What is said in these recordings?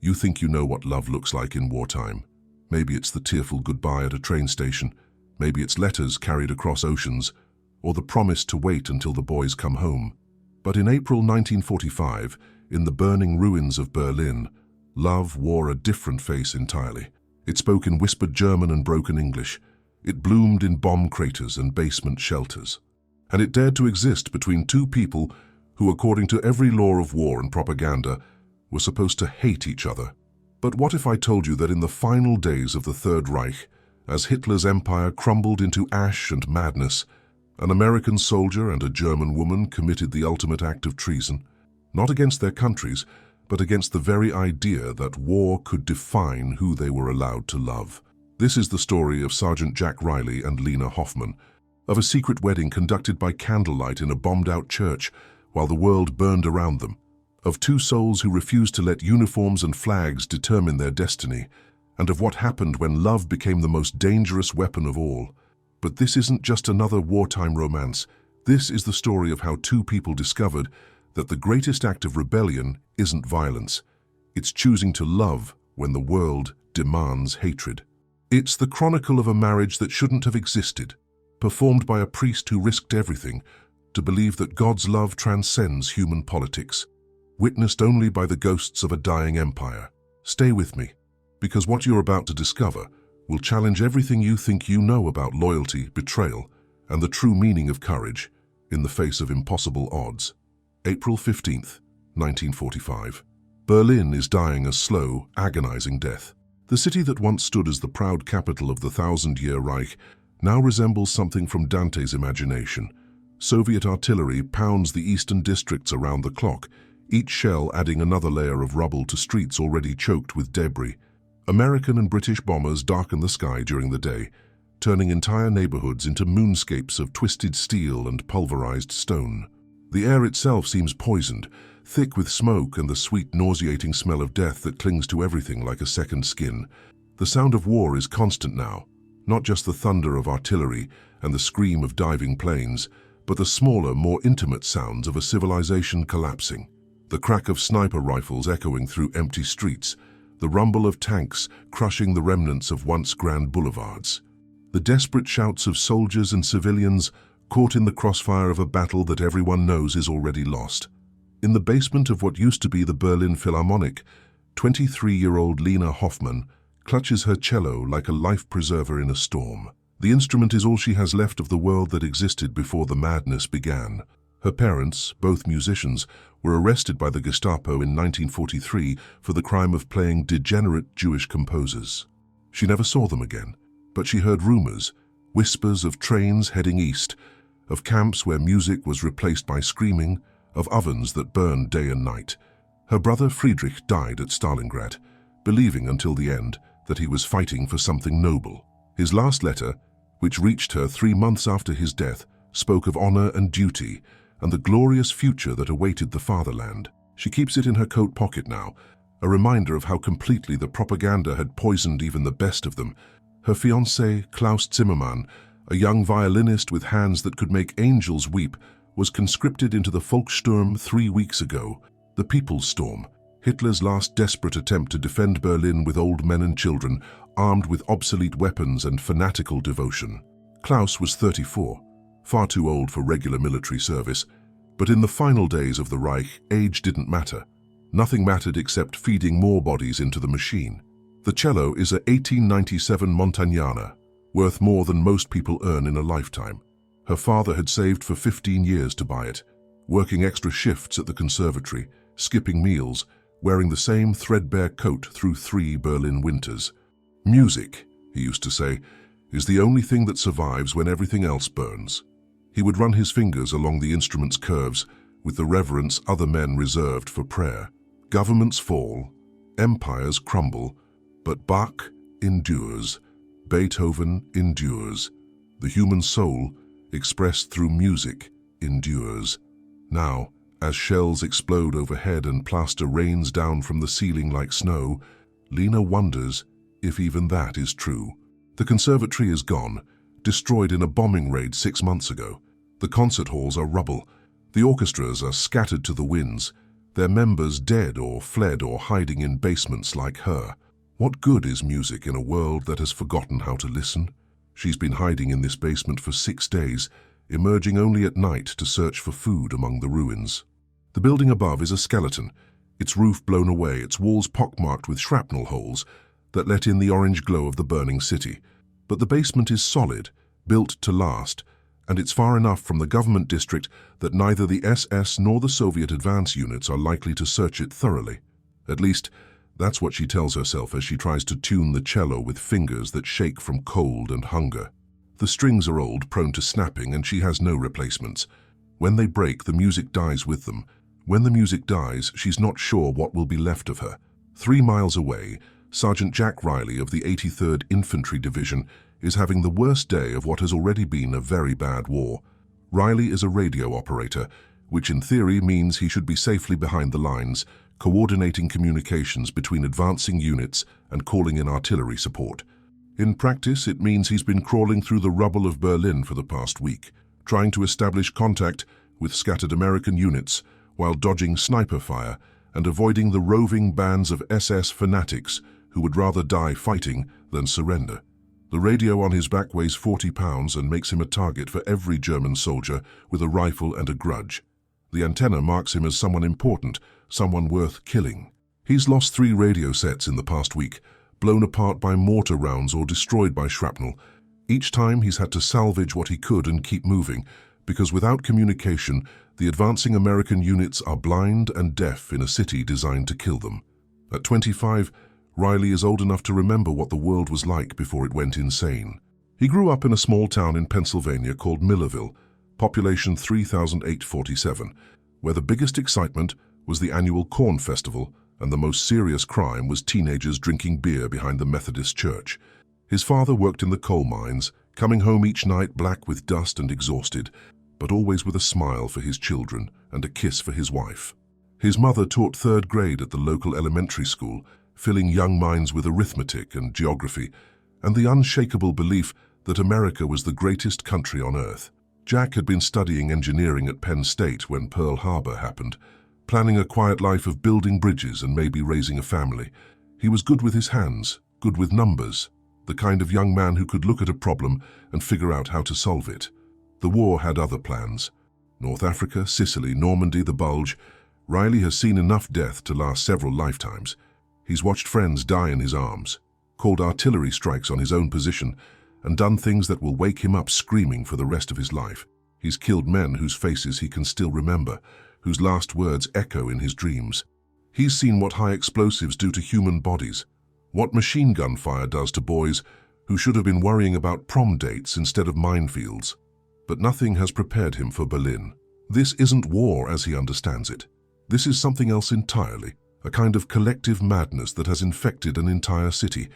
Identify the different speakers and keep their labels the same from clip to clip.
Speaker 1: You think you know what love looks like in wartime. Maybe it's the tearful goodbye at a train station. Maybe it's letters carried across oceans, or the promise to wait until the boys come home. But in April 1945, in the burning ruins of Berlin, love wore a different face entirely. It spoke in whispered German and broken English. It bloomed in bomb craters and basement shelters. And it dared to exist between two people who, according to every law of war and propaganda, were supposed to hate each other. But what if I told you that in the final days of the Third Reich, as Hitler's empire crumbled into ash and madness, an American soldier and a German woman committed the ultimate act of treason, not against their countries, but against the very idea that war could define who they were allowed to love. This is the story of Sergeant Jack Riley and Lena Hoffman, of a secret wedding conducted by candlelight in a bombed-out church while the world burned around them, of two souls who refused to let uniforms and flags determine their destiny, and of what happened when love became the most dangerous weapon of all. But this isn't just another wartime romance. This is the story of how two people discovered that the greatest act of rebellion isn't violence. It's choosing to love when the world demands hatred. It's the chronicle of a marriage that shouldn't have existed, performed by a priest who risked everything to believe that God's love transcends human politics, witnessed only by the ghosts of a dying empire. Stay with me, because what you're about to discover will challenge everything you think you know about loyalty, betrayal, and the true meaning of courage in the face of impossible odds. April 15th, 1945. Berlin is dying a slow, agonizing death. The city that once stood as the proud capital of the thousand-year Reich now resembles something from Dante's imagination. Soviet artillery pounds the eastern districts around the clock, each shell adding another layer of rubble to streets already choked with debris. American and British bombers darken the sky during the day, turning entire neighborhoods into moonscapes of twisted steel and pulverized stone. The air itself seems poisoned, thick with smoke and the sweet, nauseating smell of death that clings to everything like a second skin. The sound of war is constant now, not just the thunder of artillery and the scream of diving planes, but the smaller, more intimate sounds of a civilization collapsing. The crack of sniper rifles echoing through empty streets, the rumble of tanks crushing the remnants of once grand boulevards. The desperate shouts of soldiers and civilians caught in the crossfire of a battle that everyone knows is already lost. In the basement of what used to be the Berlin Philharmonic, 23-year-old Lena Hoffman clutches her cello like a life preserver in a storm. The instrument is all she has left of the world that existed before the madness began. Her parents, both musicians, were arrested by the Gestapo in 1943 for the crime of playing degenerate Jewish composers. She never saw them again, but she heard rumors, whispers of trains heading east, of camps where music was replaced by screaming, of ovens that burned day and night. Her brother Friedrich died at Stalingrad, believing until the end that he was fighting for something noble. His last letter, which reached her 3 months after his death, spoke of honor and duty and the glorious future that awaited the fatherland. She keeps it in her coat pocket now, a reminder of how completely the propaganda had poisoned even the best of them. Her fiancé, Klaus Zimmermann, a young violinist with hands that could make angels weep, was conscripted into the Volkssturm 3 weeks ago, the People's Storm, Hitler's last desperate attempt to defend Berlin with old men and children, armed with obsolete weapons and fanatical devotion. Klaus was 34, far too old for regular military service, but in the final days of the Reich, age didn't matter. Nothing mattered except feeding more bodies into the machine. The cello is a 1897 Montagnana, worth more than most people earn in a lifetime. Her father had saved for 15 years to buy it, working extra shifts at the conservatory, skipping meals, wearing the same threadbare coat through 3 Berlin winters. Music, he used to say, is the only thing that survives when everything else burns. He would run his fingers along the instrument's curves with the reverence other men reserved for prayer. Governments fall, empires crumble, but Bach endures, Beethoven endures. The human soul, expressed through music, endures. Now, as shells explode overhead and plaster rains down from the ceiling like snow, Lena wonders if even that is true. The conservatory is gone, destroyed in a bombing raid 6 months ago. The concert halls are rubble. The orchestras are scattered to the winds. their members dead or fled or hiding in basements like her. What good is music in a world that has forgotten how to listen? She's been hiding in this basement for 6 days, emerging only at night to search for food among the ruins. The building above is a skeleton, its roof blown away, its walls pockmarked with shrapnel holes that let in the orange glow of the burning city. But the basement is solid, built to last, and it's far enough from the government district that neither the SS nor the Soviet advance units are likely to search it thoroughly. At least, that's what she tells herself as she tries to tune the cello with fingers that shake from cold and hunger. The strings are old, prone to snapping, and she has no replacements. When they break, the music dies with them. When the music dies, she's not sure what will be left of her. 3 miles away, Sergeant Jack Riley of the 83rd Infantry Division is having the worst day of what has already been a very bad war. Riley is a radio operator, which in theory means he should be safely behind the lines, coordinating communications between advancing units and calling in artillery support. In practice, it means he's been crawling through the rubble of Berlin for the past week, trying to establish contact with scattered American units while dodging sniper fire and avoiding the roving bands of SS fanatics who would rather die fighting than surrender. The radio on his back weighs 40 pounds and makes him a target for every German soldier with a rifle and a grudge. The antenna marks him as someone important, someone worth killing. He's lost 3 radio sets in the past week, blown apart by mortar rounds or destroyed by shrapnel. Each time he's had to salvage what he could and keep moving, because without communication, the advancing American units are blind and deaf in a city designed to kill them. At 25, Riley is old enough to remember what the world was like before it went insane. He grew up in a small town in Pennsylvania called Millerville, population 3,847, where the biggest excitement was the annual Corn Festival and the most serious crime was teenagers drinking beer behind the Methodist church. His father worked in the coal mines, coming home each night black with dust and exhausted, but always with a smile for his children and a kiss for his wife. His mother taught 3rd grade at the local elementary school, filling young minds with arithmetic and geography, and the unshakable belief that America was the greatest country on earth. Jack had been studying engineering at Penn State when Pearl Harbor happened, planning a quiet life of building bridges and maybe raising a family. He was good with his hands, good with numbers, the kind of young man who could look at a problem and figure out how to solve it. The war had other plans. North Africa, Sicily, Normandy, the Bulge. Riley has seen enough death to last several lifetimes. He's watched friends die in his arms, called artillery strikes on his own position, and done things that will wake him up screaming for the rest of his life. He's killed men whose faces he can still remember, whose last words echo in his dreams. He's seen what high explosives do to human bodies, what machine gun fire does to boys who should have been worrying about prom dates instead of minefields. But nothing has prepared him for Berlin. This isn't war as he understands it. This is something else entirely, a kind of collective madness that has infected an entire city.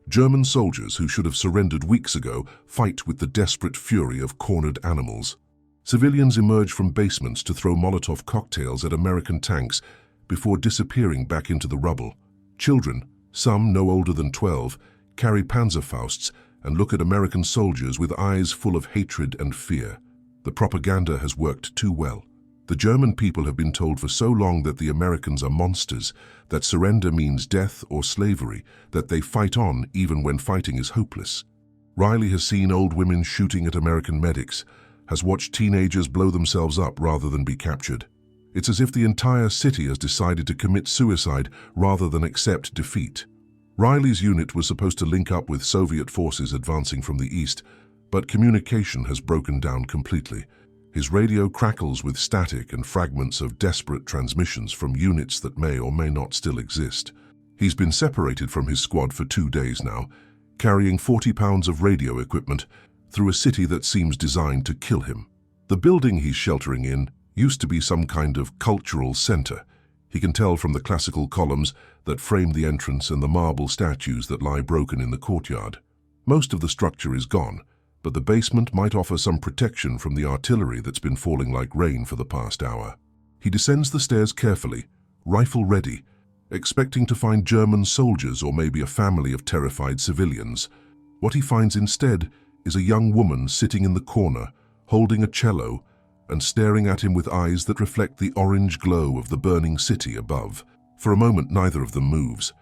Speaker 1: German soldiers who should have surrendered weeks ago fight with the desperate fury of cornered animals. Civilians emerge from basements to throw Molotov cocktails at American tanks before disappearing back into the rubble. Children, some no older than 12, carry Panzerfausts and look at American soldiers with eyes full of hatred and fear. The propaganda has worked too well. The German people have been told for so long that the Americans are monsters, that surrender means death or slavery, that they fight on even when fighting is hopeless. Riley has seen old women shooting at American medics, has watched teenagers blow themselves up rather than be captured. It's as if the entire city has decided to commit suicide rather than accept defeat. Riley's unit was supposed to link up with Soviet forces advancing from the east, but communication has broken down completely. His radio crackles with static and fragments of desperate transmissions from units that may or may not still exist. He's been separated from his squad for 2 days now, carrying 40 pounds of radio equipment through a city that seems designed to kill him. The building he's sheltering in used to be some kind of cultural center. He can tell from the classical columns that frame the entrance and the marble statues that lie broken in the courtyard. Most of the structure is gone, but the basement might offer some protection from the artillery that's been falling like rain for the past hour. He descends the stairs carefully, rifle ready, expecting to find German soldiers or maybe a family of terrified civilians. What he finds instead is a young woman sitting in the corner, holding a cello, and staring at him with eyes that reflect the orange glow of the burning city above. For a moment, neither of them moves.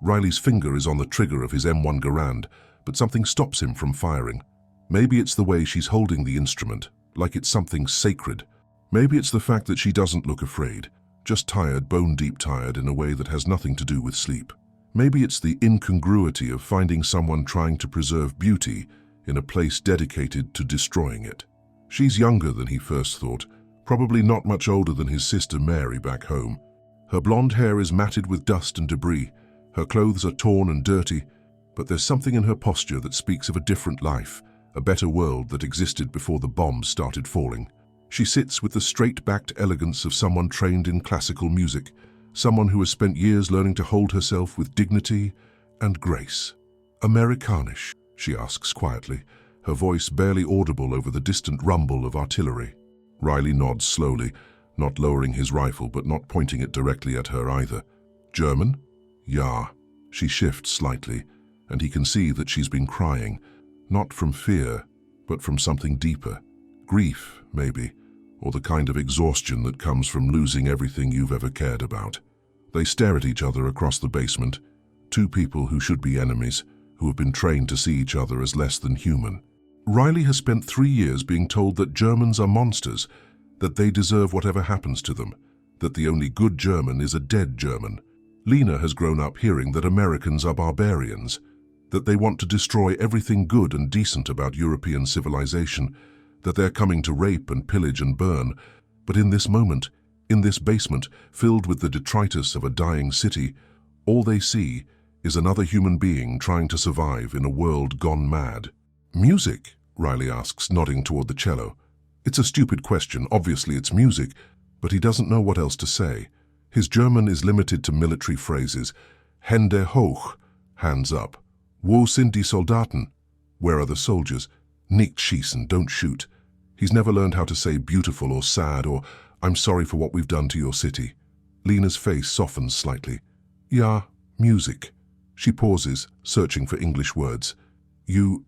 Speaker 1: Riley's finger is on the trigger of his M1 Garand, but something stops him from firing. Maybe it's the way she's holding the instrument, like it's something sacred. Maybe it's the fact that she doesn't look afraid, just tired, bone-deep tired in a way that has nothing to do with sleep. Maybe it's the incongruity of finding someone trying to preserve beauty in a place dedicated to destroying it. She's younger than he first thought, probably not much older than his sister Mary back home. Her blonde hair is matted with dust and debris. Her clothes are torn and dirty, but there's something in her posture that speaks of a different life, a better world that existed before the bombs started falling. She sits with the straight-backed elegance of someone trained in classical music, someone who has spent years learning to hold herself with dignity and grace. "Amerikanisch?" she asks quietly, her voice barely audible over the distant rumble of artillery. Riley nods slowly, not lowering his rifle but not pointing it directly at her either. "German?" "Ja." She shifts slightly, and he can see that she's been crying, not from fear, but from something deeper. Grief, maybe, or the kind of exhaustion that comes from losing everything you've ever cared about. They stare at each other across the basement, two people who should be enemies, who have been trained to see each other as less than human. Riley has spent 3 years being told that Germans are monsters, that they deserve whatever happens to them, that the only good German is a dead German. Lena has grown up hearing that Americans are barbarians, that they want to destroy everything good and decent about European civilization, that they're coming to rape and pillage and burn. But in this moment, in this basement, filled with the detritus of a dying city, all they see is another human being trying to survive in a world gone mad. "Music?" Riley asks, nodding toward the cello. It's a stupid question, obviously it's music, but he doesn't know what else to say. His German is limited to military phrases. Hände hoch, hands up. Wo sind die Soldaten? Where are the soldiers? Nicht schießen, don't shoot. He's never learned how to say beautiful or sad or I'm sorry for what we've done to your city. Lena's face softens slightly. "Ja, music." She pauses, searching for English words. "You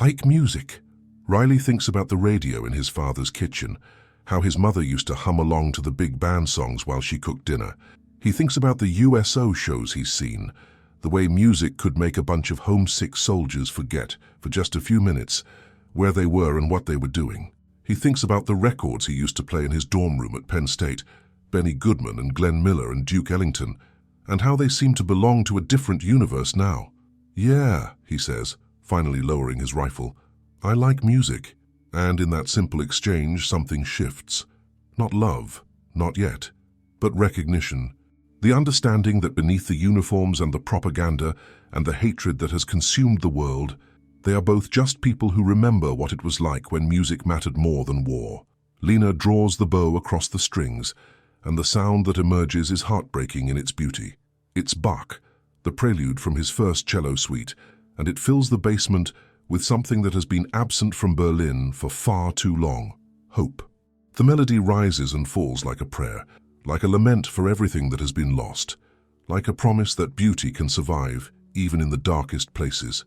Speaker 1: like music?" Riley thinks about the radio in his father's kitchen, how his mother used to hum along to the big band songs while she cooked dinner. He thinks about the USO shows he's seen, the way music could make a bunch of homesick soldiers forget, for just a few minutes, where they were and what they were doing. He thinks about the records he used to play in his dorm room at Penn State, Benny Goodman and Glenn Miller and Duke Ellington, and how they seem to belong to a different universe now. "Yeah," he says, finally lowering his rifle. "I like music." And in that simple exchange, something shifts. Not love, not yet, but recognition. The understanding that beneath the uniforms and the propaganda and the hatred that has consumed the world, they are both just people who remember what it was like when music mattered more than war. Lena draws the bow across the strings, and the sound that emerges is heartbreaking in its beauty. It's Bach, the prelude from his first cello suite, and it fills the basement with something that has been absent from Berlin for far too long: hope. The melody rises and falls like a prayer, like a lament for everything that has been lost, like a promise that beauty can survive even in the darkest places.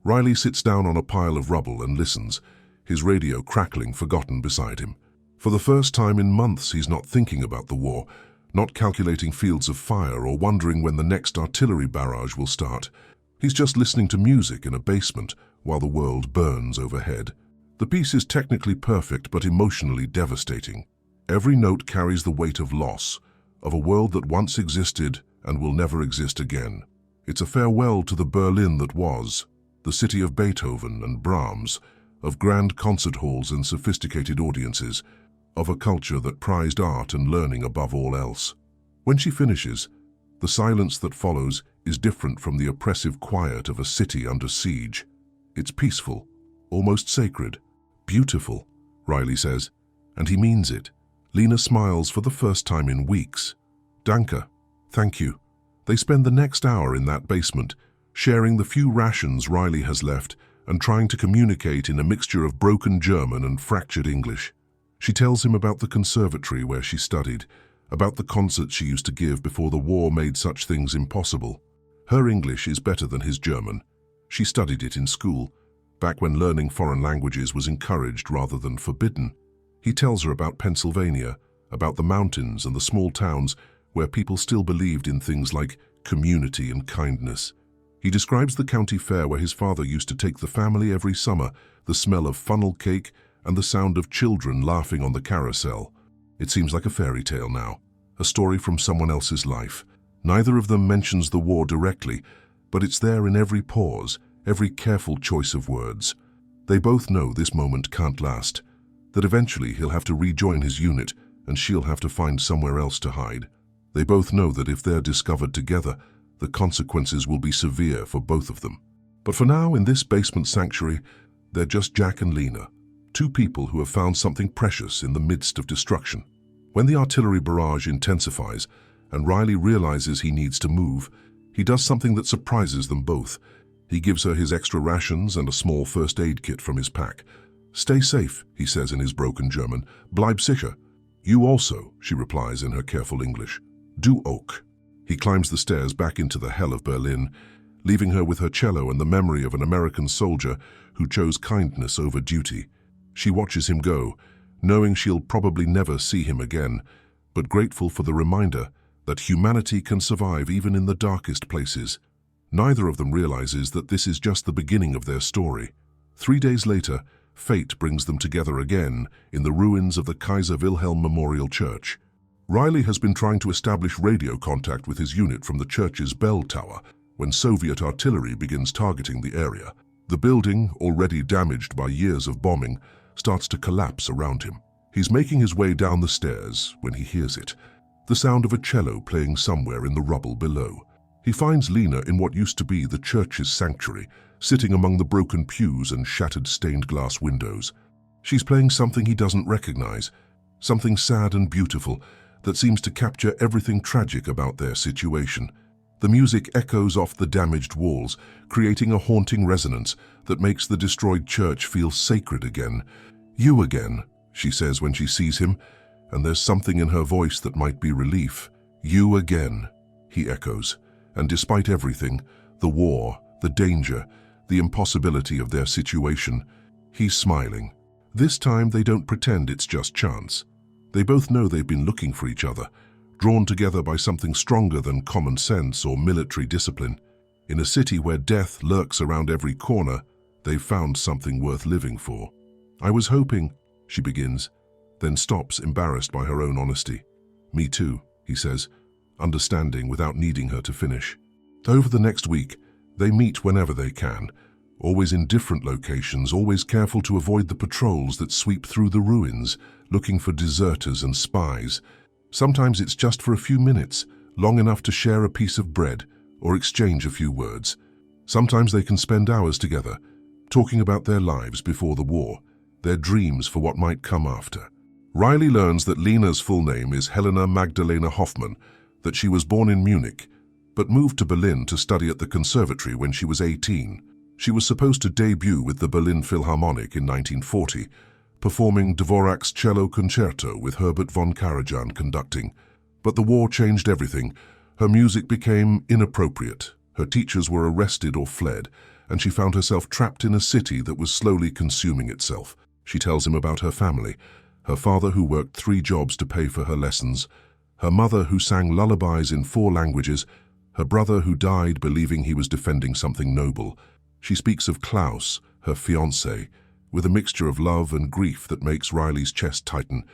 Speaker 1: Riley sits down on a pile of rubble and listens, his radio crackling forgotten beside him. For the first time in months, he's not thinking about the war, not calculating fields of fire or wondering when the next artillery barrage will start. He's just listening to music in a basement while the world burns overhead. The piece is technically perfect but emotionally devastating. Every note carries the weight of loss, of a world that once existed and will never exist again. It's a farewell to the Berlin that was, the city of Beethoven and Brahms, of grand concert halls and sophisticated audiences, of a culture that prized art and learning above all else. When she finishes, the silence that follows is different from the oppressive quiet of a city under siege. It's peaceful, almost sacred, beautiful, Riley says, and he means it. Lena smiles for the first time in weeks. "Danke, thank you." They spend the next hour in that basement, sharing the few rations Riley has left and trying to communicate in a mixture of broken German and fractured English. She tells him about the conservatory where she studied, about the concerts she used to give before the war made such things impossible. Her English is better than his German. She studied it in school, back when learning foreign languages was encouraged rather than forbidden. He tells her about Pennsylvania, about the mountains and the small towns where people still believed in things like community and kindness. He describes the county fair where his father used to take the family every summer, the smell of funnel cake and the sound of children laughing on the carousel. It seems like a fairy tale now, a story from someone else's life. Neither of them mentions the war directly, but it's there in every pause, every careful choice of words. They both know this moment can't last, that eventually he'll have to rejoin his unit and she'll have to find somewhere else to hide. They both know that if they're discovered together, the consequences will be severe for both of them. But for now, in this basement sanctuary, they're just Jack and Lena, two people who have found something precious in the midst of destruction. When the artillery barrage intensifies and Riley realizes he needs to move, he does something that surprises them both. He gives her his extra rations and a small first aid kit from his pack. "Stay safe," he says in his broken German. "Bleib sicher." "You also," she replies in her careful English. "Du auch." He climbs the stairs back into the hell of Berlin, leaving her with her cello and the memory of an American soldier who chose kindness over duty. She watches him go, knowing she'll probably never see him again, but grateful for the reminder that humanity can survive even in the darkest places. Neither of them realizes that this is just the beginning of their story. 3 days later, fate brings them together again in the ruins of the Kaiser Wilhelm Memorial Church. Riley has been trying to establish radio contact with his unit from the church's bell tower when Soviet artillery begins targeting the area. The building, already damaged by years of bombing, starts to collapse around him. He's making his way down the stairs when he hears it, the sound of a cello playing somewhere in the rubble below. He finds Lena in what used to be the church's sanctuary, sitting among the broken pews and shattered stained glass windows. She's playing something he doesn't recognize, something sad and beautiful that seems to capture everything tragic about their situation. The music echoes off the damaged walls, creating a haunting resonance that makes the destroyed church feel sacred again. "You again," she says when she sees him, and there's something in her voice that might be relief. "You again," he echoes, and despite everything, the war, the danger, the impossibility of their situation, he's smiling. This time they don't pretend it's just chance. They both know they've been looking for each other, drawn together by something stronger than common sense or military discipline. In a city where death lurks around every corner, they've found something worth living for. "I was hoping," she begins, then stops, embarrassed by her own honesty. "Me too," he says, understanding without needing her to finish. Over the next week, they meet whenever they can, always in different locations, always careful to avoid the patrols that sweep through the ruins, looking for deserters and spies. Sometimes it's just for a few minutes, long enough to share a piece of bread or exchange a few words. Sometimes they can spend hours together, talking about their lives before the war, their dreams for what might come after. Riley learns that Lena's full name is Helena Magdalena Hoffmann, that she was born in Munich, but moved to Berlin to study at the conservatory when she was 18. She was supposed to debut with the Berlin Philharmonic in 1940, performing Dvorak's cello concerto with Herbert von Karajan conducting. But the war changed everything. Her music became inappropriate. Her teachers were arrested or fled, and she found herself trapped in a city that was slowly consuming itself. She tells him about her family, her father who worked 3 jobs to pay for her lessons, her mother who sang lullabies in 4 languages, her brother who died believing he was defending something noble. She speaks of Klaus, her fiancé, with a mixture of love and grief that makes Riley's chest tighten,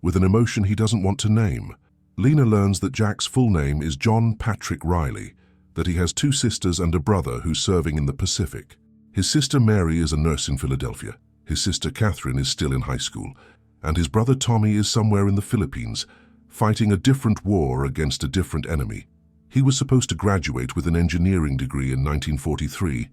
Speaker 1: with an emotion he doesn't want to name. Lena learns that Jack's full name is John Patrick Riley, that he has 2 sisters and a brother who's serving in the Pacific. His sister Mary is a nurse in Philadelphia, his sister Catherine is still in high school, and his brother Tommy is somewhere in the Philippines, fighting a different war against a different enemy. He was supposed to graduate with an engineering degree in 1943,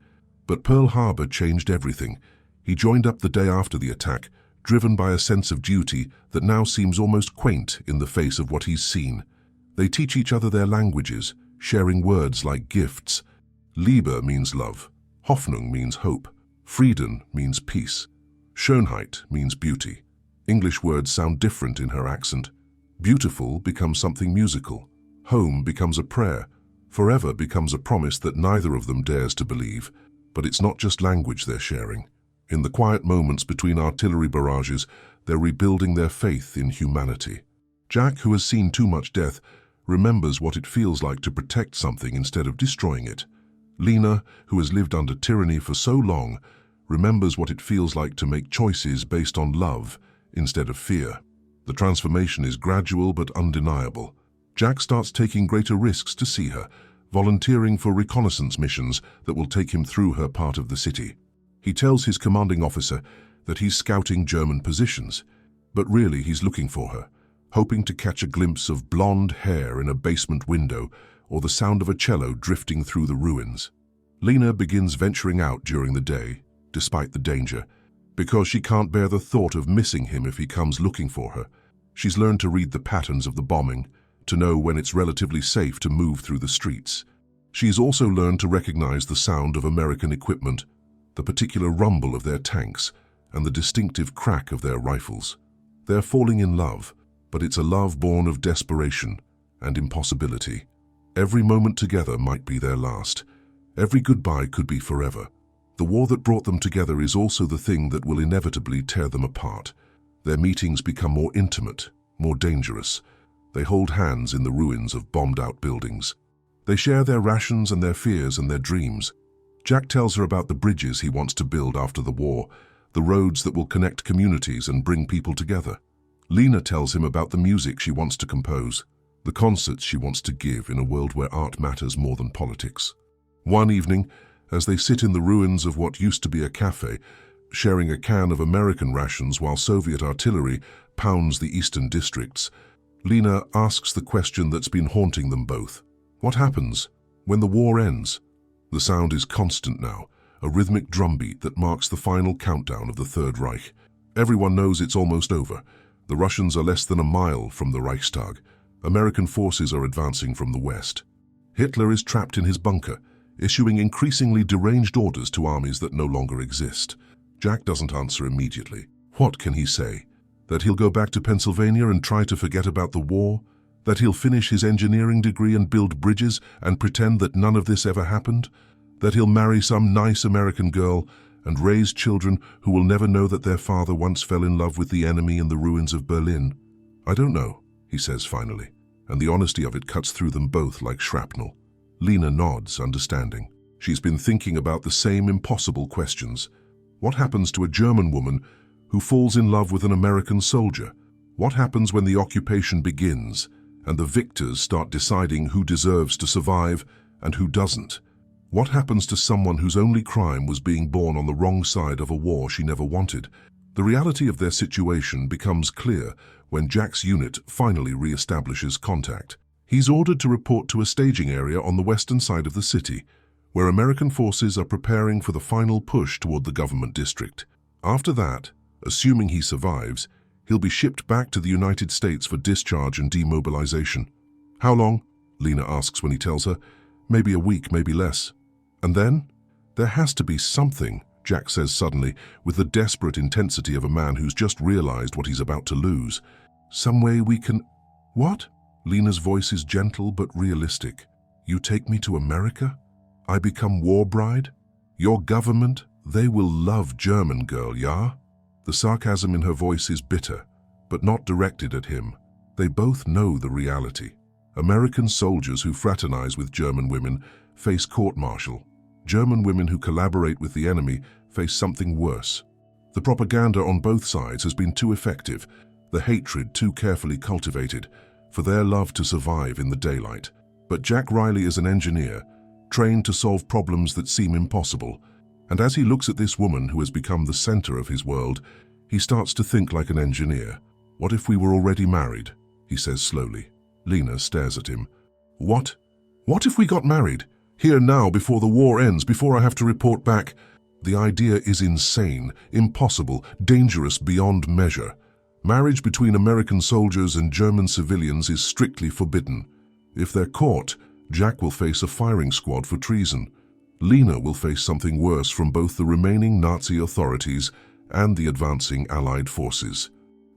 Speaker 1: but Pearl Harbor changed everything. He joined up the day after the attack, driven by a sense of duty that now seems almost quaint in the face of what he's seen. They teach each other their languages, sharing words like gifts. Liebe means love, Hoffnung means hope, Frieden means peace, Schönheit means beauty. English words sound different in her accent. Beautiful becomes something musical. Home becomes a prayer. Forever becomes a promise that neither of them dares to believe. But it's not just language they're sharing. In the quiet moments between artillery barrages, They're rebuilding their faith in humanity. Jack, who has seen too much death, remembers what it feels like to protect something instead of destroying it. Lena, who has lived under tyranny for so long, remembers what it feels like to make choices based on love instead of fear. The transformation is gradual but undeniable. Jack starts taking greater risks to see her, volunteering for reconnaissance missions that will take him through her part of the city. He tells his commanding officer that he's scouting German positions, but really he's looking for her, hoping to catch a glimpse of blonde hair in a basement window or the sound of a cello drifting through the ruins. Lena begins venturing out during the day, despite the danger, because she can't bear the thought of missing him if he comes looking for her. She's learned to read the patterns of the bombing, to know when it's relatively safe to move through the streets. She's also learned to recognize the sound of American equipment, the particular rumble of their tanks, and the distinctive crack of their rifles. They're falling in love, but it's a love born of desperation and impossibility. Every moment together might be their last. Every goodbye could be forever. The war that brought them together is also the thing that will inevitably tear them apart. Their meetings become more intimate, more dangerous. They hold hands in the ruins of bombed-out buildings. They share their rations and their fears and their dreams. Jack tells her about the bridges he wants to build after the war, the roads that will connect communities and bring people together. Lena tells him about the music she wants to compose, the concerts she wants to give in a world where art matters more than politics. One evening, as they sit in the ruins of what used to be a cafe, sharing a can of American rations while Soviet artillery pounds the eastern districts, Lena asks the question that's been haunting them both. What happens when the war ends? The sound is constant now, a rhythmic drumbeat that marks the final countdown of the Third Reich. Everyone knows it's almost over. The Russians are less than a mile from the Reichstag. American forces are advancing from the west. Hitler is trapped in his bunker, issuing increasingly deranged orders to armies that no longer exist. Jack doesn't answer immediately. What can he say? That he'll go back to Pennsylvania and try to forget about the war? That he'll finish his engineering degree and build bridges and pretend that none of this ever happened? That he'll marry some nice American girl and raise children who will never know that their father once fell in love with the enemy in the ruins of Berlin? I don't know, he says finally, and the honesty of it cuts through them both like shrapnel. Lena nods, understanding. She's been thinking about the same impossible questions. What happens to a German woman who falls in love with an American soldier? What happens when the occupation begins and the victors start deciding who deserves to survive and who doesn't? What happens to someone whose only crime was being born on the wrong side of a war she never wanted? The reality of their situation becomes clear when Jack's unit finally re-establishes contact. He's ordered to report to a staging area on the western side of the city, where American forces are preparing for the final push toward the government district. After that, assuming he survives, he'll be shipped back to the United States for discharge and demobilization. How long? Lena asks when he tells her. Maybe a week, maybe less. And then? There has to be something, Jack says suddenly, with the desperate intensity of a man who's just realized what he's about to lose. Some way we can... What? Lena's voice is gentle but realistic. You take me to America? I become war bride? Your government? They will love German girl, yeah? The sarcasm in her voice is bitter, but not directed at him. They both know the reality. American soldiers who fraternize with German women face court-martial. German women who collaborate with the enemy face something worse. The propaganda on both sides has been too effective, the hatred too carefully cultivated, for their love to survive in the daylight. But Jack Riley is an engineer, trained to solve problems that seem impossible. And as he looks at this woman who has become the center of his world, he starts to think like an engineer. What if we were already married? He says slowly. Lena stares at him. What? What if we got married? Here now, before the war ends, before I have to report back? The idea is insane, impossible, dangerous beyond measure. Marriage between American soldiers and German civilians is strictly forbidden. If they're caught, Jack will face a firing squad for treason. Lena will face something worse from both the remaining Nazi authorities and the advancing Allied forces.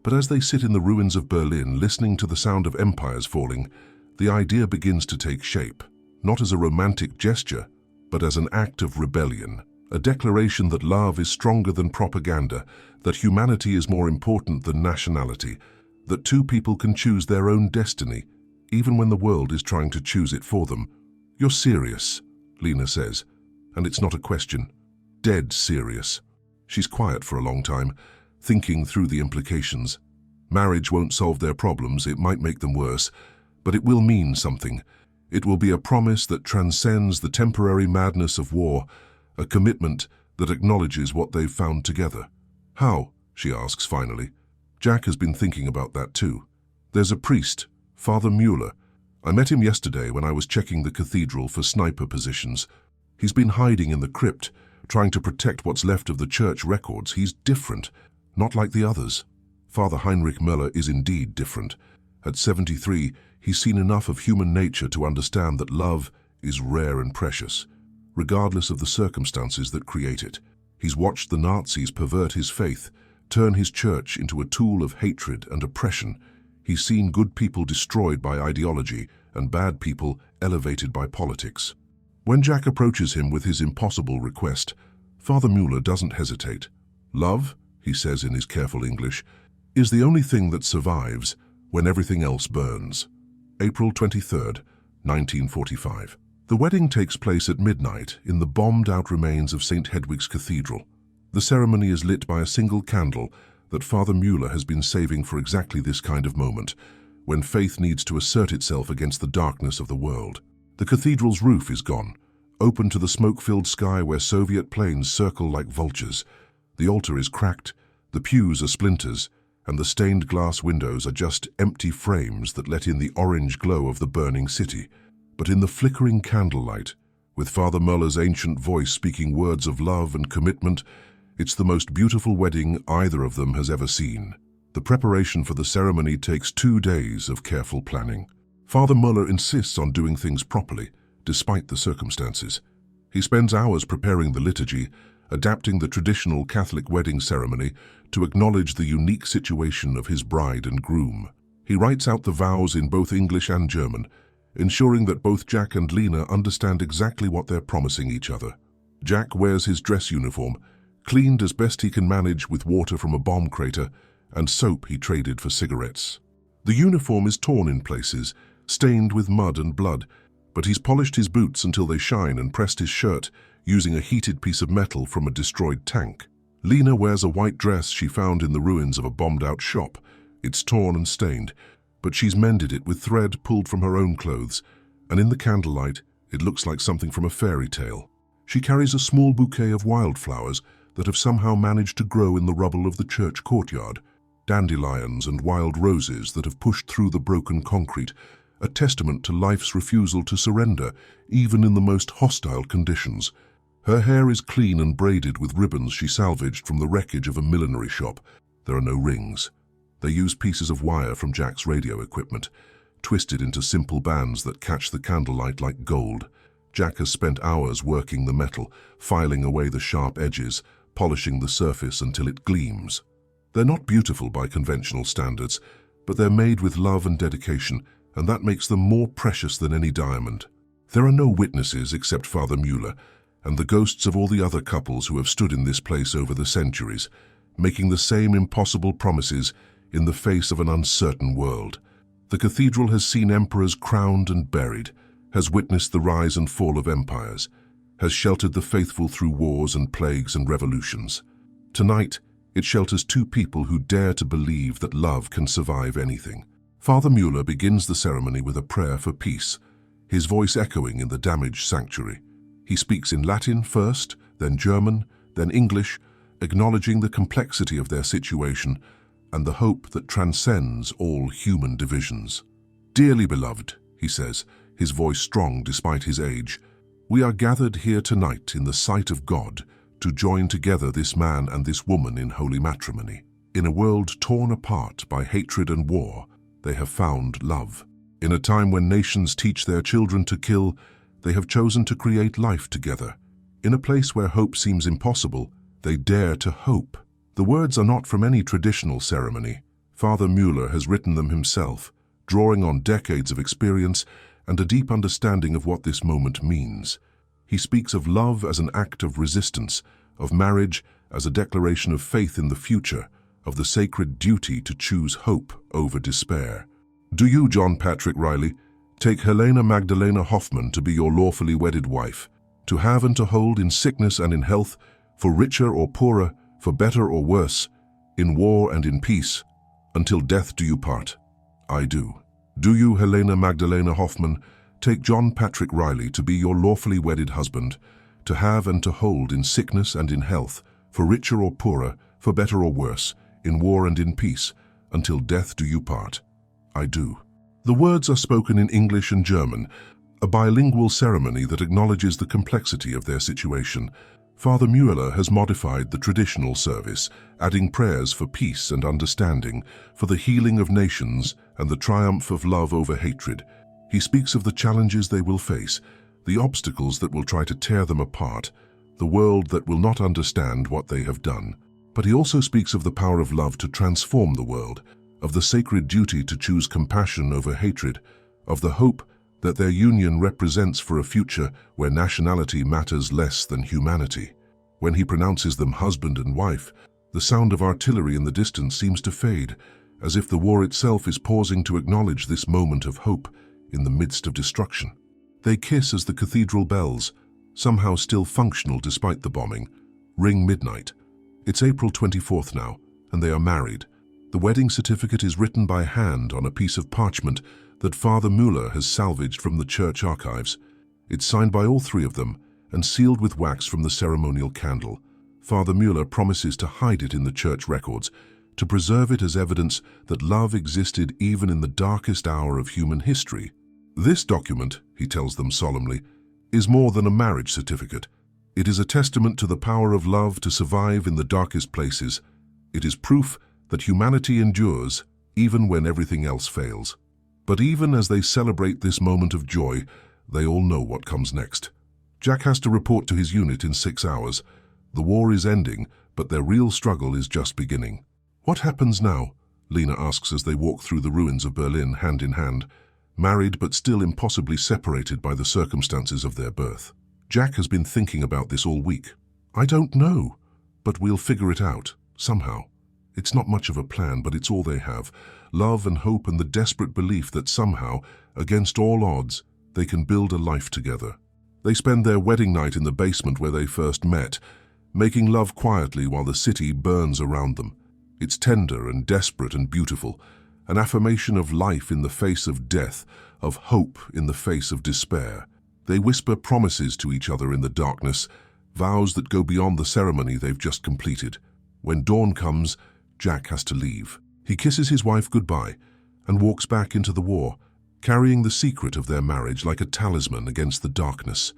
Speaker 1: But as they sit in the ruins of Berlin, listening to the sound of empires falling, the idea begins to take shape, not as a romantic gesture, but as an act of rebellion. a declaration that love is stronger than propaganda, that humanity is more important than nationality, that two people can choose their own destiny, even when the world is trying to choose it for them. "You're serious," Lena says, and it's not a question. Dead serious. She's quiet for a long time, thinking through the implications. Marriage won't solve their problems, it might make them worse, but it will mean something. It will be a promise that transcends the temporary madness of war, a commitment that acknowledges what they've found together. "How?" she asks finally. Jack has been thinking about that too. "There's a priest, Father Mueller. I met him yesterday when I was checking the cathedral for sniper positions. He's been hiding in the crypt, trying to protect what's left of the church records. He's different, not like the others." Father Heinrich Müller is indeed different. At 73, he's seen enough of human nature to understand that love is rare and precious, regardless of the circumstances that create it. He's watched the Nazis pervert his faith, turn his church into a tool of hatred and oppression. He's seen good people destroyed by ideology and bad people elevated by politics. When Jack approaches him with his impossible request, Father Mueller doesn't hesitate. "Love," he says in his careful English, "is the only thing that survives when everything else burns." April 23rd, 1945. The wedding takes place at midnight in the bombed-out remains of St. Hedwig's Cathedral. The ceremony is lit by a single candle that Father Mueller has been saving for exactly this kind of moment, when faith needs to assert itself against the darkness of the world. The cathedral's roof is gone, open to the smoke-filled sky where Soviet planes circle like vultures. The altar is cracked, the pews are splinters, and the stained glass windows are just empty frames that let in the orange glow of the burning city. But in the flickering candlelight, with Father Mueller's ancient voice speaking words of love and commitment, it's the most beautiful wedding either of them has ever seen. The preparation for the ceremony takes 2 days of careful planning. Father Mueller insists on doing things properly, despite the circumstances. He spends hours preparing the liturgy, adapting the traditional Catholic wedding ceremony to acknowledge the unique situation of his bride and groom. He writes out the vows in both English and German, ensuring that both Jack and Lena understand exactly what they're promising each other. Jack wears his dress uniform, cleaned as best he can manage with water from a bomb crater and soap he traded for cigarettes. The uniform is torn in places, stained with mud and blood, but he's polished his boots until they shine and pressed his shirt using a heated piece of metal from a destroyed tank. Lena wears a white dress she found in the ruins of a bombed-out shop. It's torn and stained, but she's mended it with thread pulled from her own clothes, and in the candlelight, it looks like something from a fairy tale. She carries a small bouquet of wildflowers that have somehow managed to grow in the rubble of the church courtyard, dandelions and wild roses that have pushed through the broken concrete, a testament to life's refusal to surrender, even in the most hostile conditions. Her hair is clean and braided with ribbons she salvaged from the wreckage of a millinery shop. There are no rings. They use pieces of wire from Jack's radio equipment, twisted into simple bands that catch the candlelight like gold. Jack has spent hours working the metal, filing away the sharp edges, polishing the surface until it gleams. They're not beautiful by conventional standards, but they're made with love and dedication, and that makes them more precious than any diamond. There are no witnesses except Father Mueller, and the ghosts of all the other couples who have stood in this place over the centuries, making the same impossible promises in the face of an uncertain world. The cathedral has seen emperors crowned and buried, has witnessed the rise and fall of empires, has sheltered the faithful through wars and plagues and revolutions. Tonight, it shelters two people who dare to believe that love can survive anything. Father Mueller begins the ceremony with a prayer for peace, his voice echoing in the damaged sanctuary. He speaks in Latin first, then German, then English, acknowledging the complexity of their situation and the hope that transcends all human divisions. "Dearly beloved," he says, his voice strong despite his age, "we are gathered here tonight in the sight of God to join together this man and this woman in holy matrimony. In a world torn apart by hatred and war, they have found love. In a time when nations teach their children to kill, they have chosen to create life together. In a place where hope seems impossible, they dare to hope." The words are not from any traditional ceremony. Father Mueller has written them himself, drawing on decades of experience and a deep understanding of what this moment means. He speaks of love as an act of resistance, of marriage as a declaration of faith in the future, of the sacred duty to choose hope over despair. Do you, John Patrick Riley, take Helena Magdalena Hoffman to be your lawfully wedded wife, to have and to hold in sickness and in health, for richer or poorer, for better or worse, in war and in peace, until death do you part? I do. Do you, Helena Magdalena Hoffman, take John Patrick Riley to be your lawfully wedded husband, to have and to hold in sickness and in health, for richer or poorer, for better or worse, in war and in peace, until death do you part? I do. The words are spoken in English and German, a bilingual ceremony that acknowledges the complexity of their situation. Father Mueller has modified the traditional service, adding prayers for peace and understanding, for the healing of nations and the triumph of love over hatred. He speaks of the challenges they will face, the obstacles that will try to tear them apart, the world that will not understand what they have done. But he also speaks of the power of love to transform the world, of the sacred duty to choose compassion over hatred, of the hope that their union represents for a future where nationality matters less than humanity. When he pronounces them husband and wife, the sound of artillery in the distance seems to fade, as if the war itself is pausing to acknowledge this moment of hope in the midst of destruction. They kiss as the cathedral bells, somehow still functional despite the bombing, ring midnight. It's April 24th now, and they are married. The wedding certificate is written by hand on a piece of parchment that Father Mueller has salvaged from the church archives. It's signed by all three of them and sealed with wax from the ceremonial candle. Father Mueller promises to hide it in the church records, to preserve it as evidence that love existed even in the darkest hour of human history. This document, he tells them solemnly, is more than a marriage certificate. It is a testament to the power of love to survive in the darkest places. It is proof that humanity endures even when everything else fails. But even as they celebrate this moment of joy, they all know what comes next. Jack has to report to his unit in 6 hours. The war is ending, but their real struggle is just beginning. What happens now? Lena asks as they walk through the ruins of Berlin hand in hand, married but still impossibly separated by the circumstances of their birth. Jack has been thinking about this all week. I don't know, but we'll figure it out, somehow. It's not much of a plan, but it's all they have. Love and hope and the desperate belief that somehow, against all odds, they can build a life together. They spend their wedding night in the basement where they first met, making love quietly while the city burns around them. It's tender and desperate and beautiful, an affirmation of life in the face of death, of hope in the face of despair. They whisper promises to each other in the darkness, vows that go beyond the ceremony they've just completed. When dawn comes, Jack has to leave. He kisses his wife goodbye and walks back into the war, carrying the secret of their marriage like a talisman against the darkness.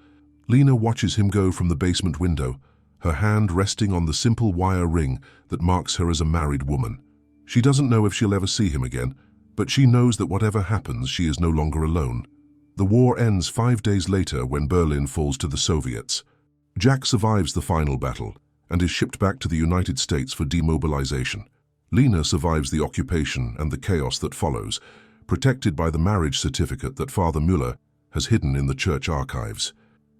Speaker 1: Lena watches him go from the basement window, her hand resting on the simple wire ring that marks her as a married woman. She doesn't know if she'll ever see him again, but she knows that whatever happens, she is no longer alone. The war ends 5 days later when Berlin falls to the Soviets. Jack survives the final battle and is shipped back to the United States for demobilization. Lena survives the occupation and the chaos that follows, protected by the marriage certificate that Father Mueller has hidden in the church archives.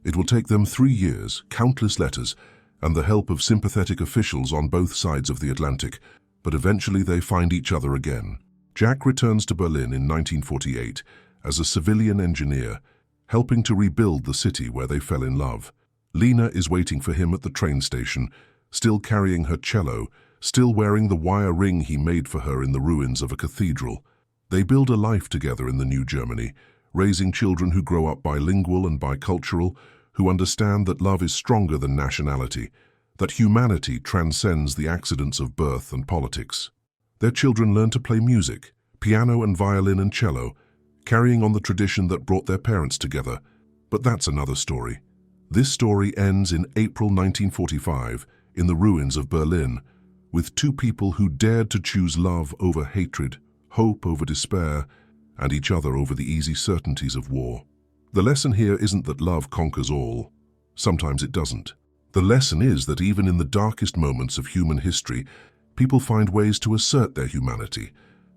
Speaker 1: It will take them 3 years, countless letters, and the help of sympathetic officials on both sides of the Atlantic, but eventually they find each other again. Jack returns to Berlin in 1948 as a civilian engineer, helping to rebuild the city where they fell in love. Lena is waiting for him at the train station, still carrying her cello, still wearing the wire ring he made for her in the ruins of a cathedral. They build a life together in the new Germany, raising children who grow up bilingual and bicultural, who understand that love is stronger than nationality, that humanity transcends the accidents of birth and politics. Their children learn to play music, piano and violin and cello, carrying on the tradition that brought their parents together. But that's another story. This story ends in April 1945 in the ruins of Berlin, with two people who dared to choose love over hatred, hope over despair, and each other over the easy certainties of war. The lesson here isn't that love conquers all. Sometimes it doesn't. The lesson is that even in the darkest moments of human history, people find ways to assert their humanity,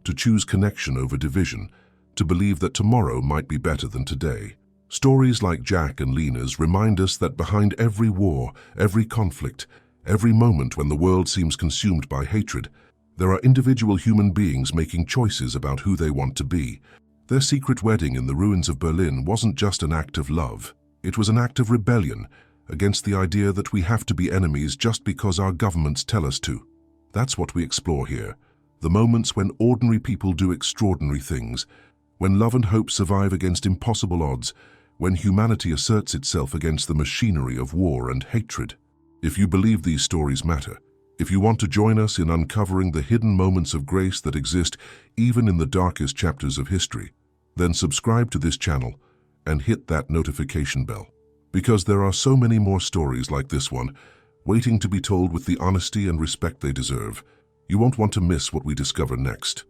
Speaker 1: to choose connection over division, to believe that tomorrow might be better than today. Stories like Jack and Lena's remind us that behind every war, every conflict, every moment when the world seems consumed by hatred, there are individual human beings making choices about who they want to be. Their secret wedding in the ruins of Berlin wasn't just an act of love. It was an act of rebellion against the idea that we have to be enemies just because our governments tell us to. That's what we explore here. The moments when ordinary people do extraordinary things, when love and hope survive against impossible odds, when humanity asserts itself against the machinery of war and hatred. If you believe these stories matter, if you want to join us in uncovering the hidden moments of grace that exist even in the darkest chapters of history, then subscribe to this channel and hit that notification bell, because there are so many more stories like this one waiting to be told with the honesty and respect they deserve. You won't want to miss what we discover next.